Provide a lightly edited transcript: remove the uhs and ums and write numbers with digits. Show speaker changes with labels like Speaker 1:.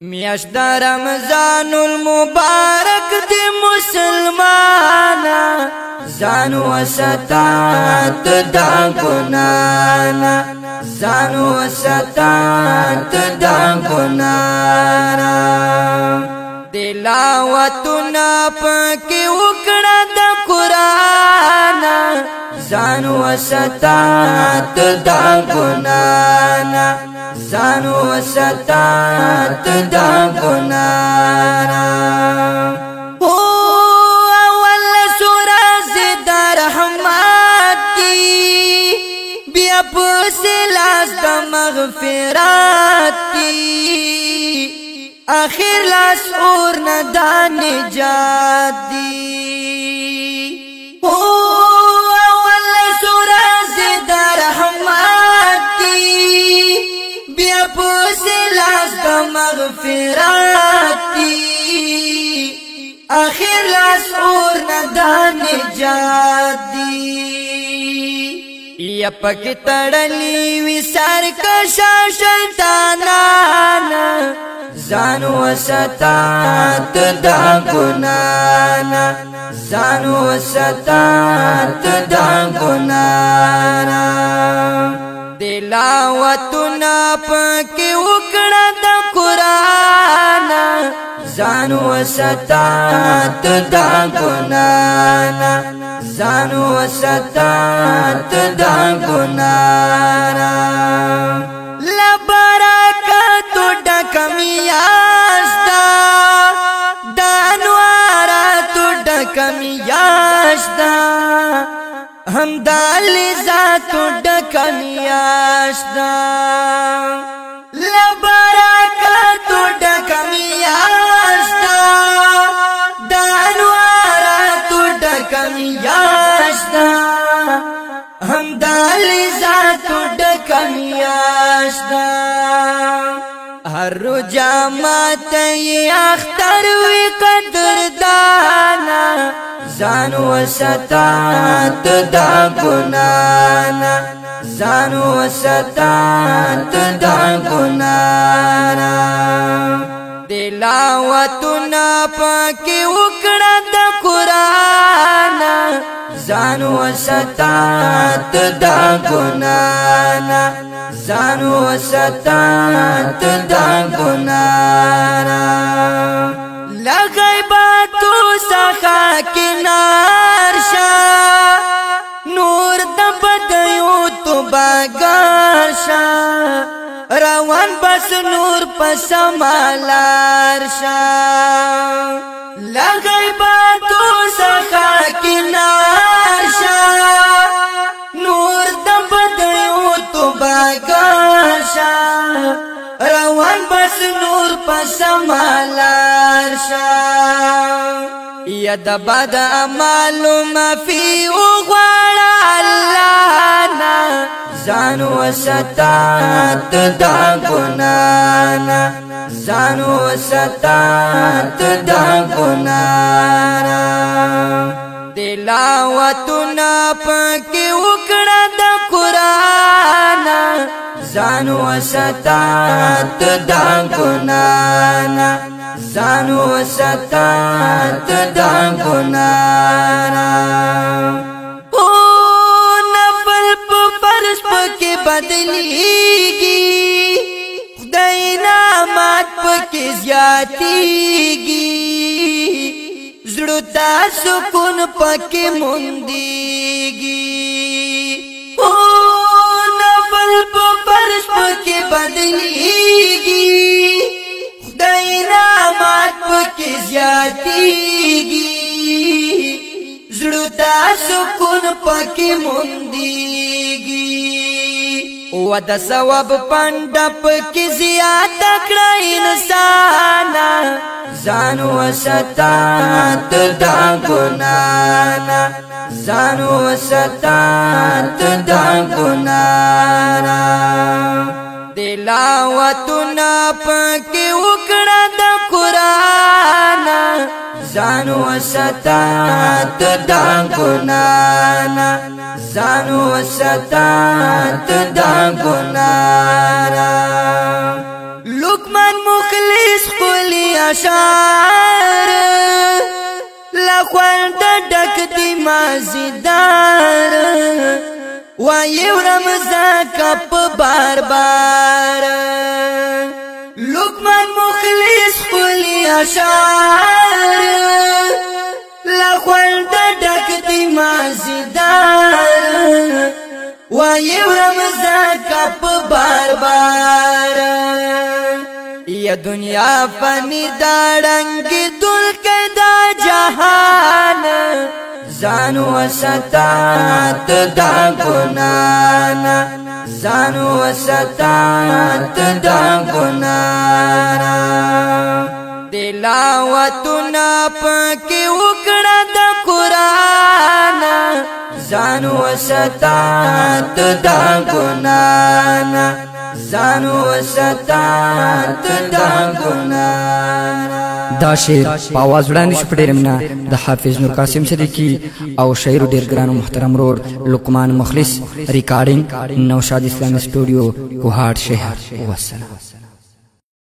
Speaker 1: میاشت د رمضان المبارک دی مسلمانا ځان وساتات دا ګنانا ځان وساتات دا ګنانا تلاوتنا پکې وکړه د قران ځان وساتات دا ګنانا ځان وساتات دا ګنانا او اول سورہ زد رحمت کی بیا پسلاس د مغفرت کی اخر لاس اور ندان نجات دی اول سورہ زد رحمت کی بیا پسلاس د مغفرت کی اخر لاس اور ندان نجات دی یا پک تړلی وی سر کشا شیطانانا ځان وساتات دا ګنانا ځان وساتات دا ګنانا تلاوتنا پکې وکړه د قران ځان وساتات دا ګنانا ځان وساتات دا ګنانا لبرکات ډک میاشتا دانوارات ډک میاشتا همدال ذات ډک میاشتا لبرکات ډک میاشتا دانوارات ډک میاشتا همدال ذات ډک میاشتا هر جامات اختر وی قدر دانا ځان وساتات دا ګنانا ځان وساتات دا ګنانا تلاوتنا پکې وکړه د قران ځان وساتات دا ګنانا ځان وساتات دا ګنانا لغیباتو څخه کنار شه نور د بدیو تو باګار شه روان بس نور پس مالار شه لغیباتو څخه کنار شه نور د بدیو تو باګار شه روان بس نور پس مالار شه یا د بد اعمالو مفي وغواړه الله نا ځان وساتات دا ګنانا ځان وساتات دا ګنانا تلاوتنا پکې وکړه د قران ځان وساتات دا ګنانا ځان وساتات دا ګنانا او نفل په فرض پکې بدلېږي خدای نعمت پکې زیاتېږي زړه ته سکون پکې موندېږي او نفل په فرض پکې بدلېږي خدای نعمت پکې زیاتېږي زړه ته سکون پکې موندېږي و د ثواب پنډه پکې زیات کړه انسان ځان وساتات دا ګنانا ځان وساتات دا ګنانا تلاوتنا پکې وکړه د قران ځان وساتات دا ګنانا ځان وساتات دا ګنانا لقمان مخلص اشعار لخوند ډک دی مازیدار وایو رمضان کپ بار بار لقمان مخلص خلی اشعار لخوند ډک دی مازیدار وایو رمضان کپ بار بار یا دنیا فانی دارنگی دل کے دا جہان زانو ستات دا گنانا زانو ستات دا گنانا دلاوتنا پاکی اکڑا دا قرآن زانو ستات دا گنانا زانو ستات دا گنانا
Speaker 2: دا شعر په आवाज وړاندې شو په ډېر مینه د حافظ نور قاسم صدیقي او شاعر ډېر ګران محترم رور لقمان مخلص ریکارډینګ نوشاد اسلامي سټوډیو کوهاټ شهر والسلام.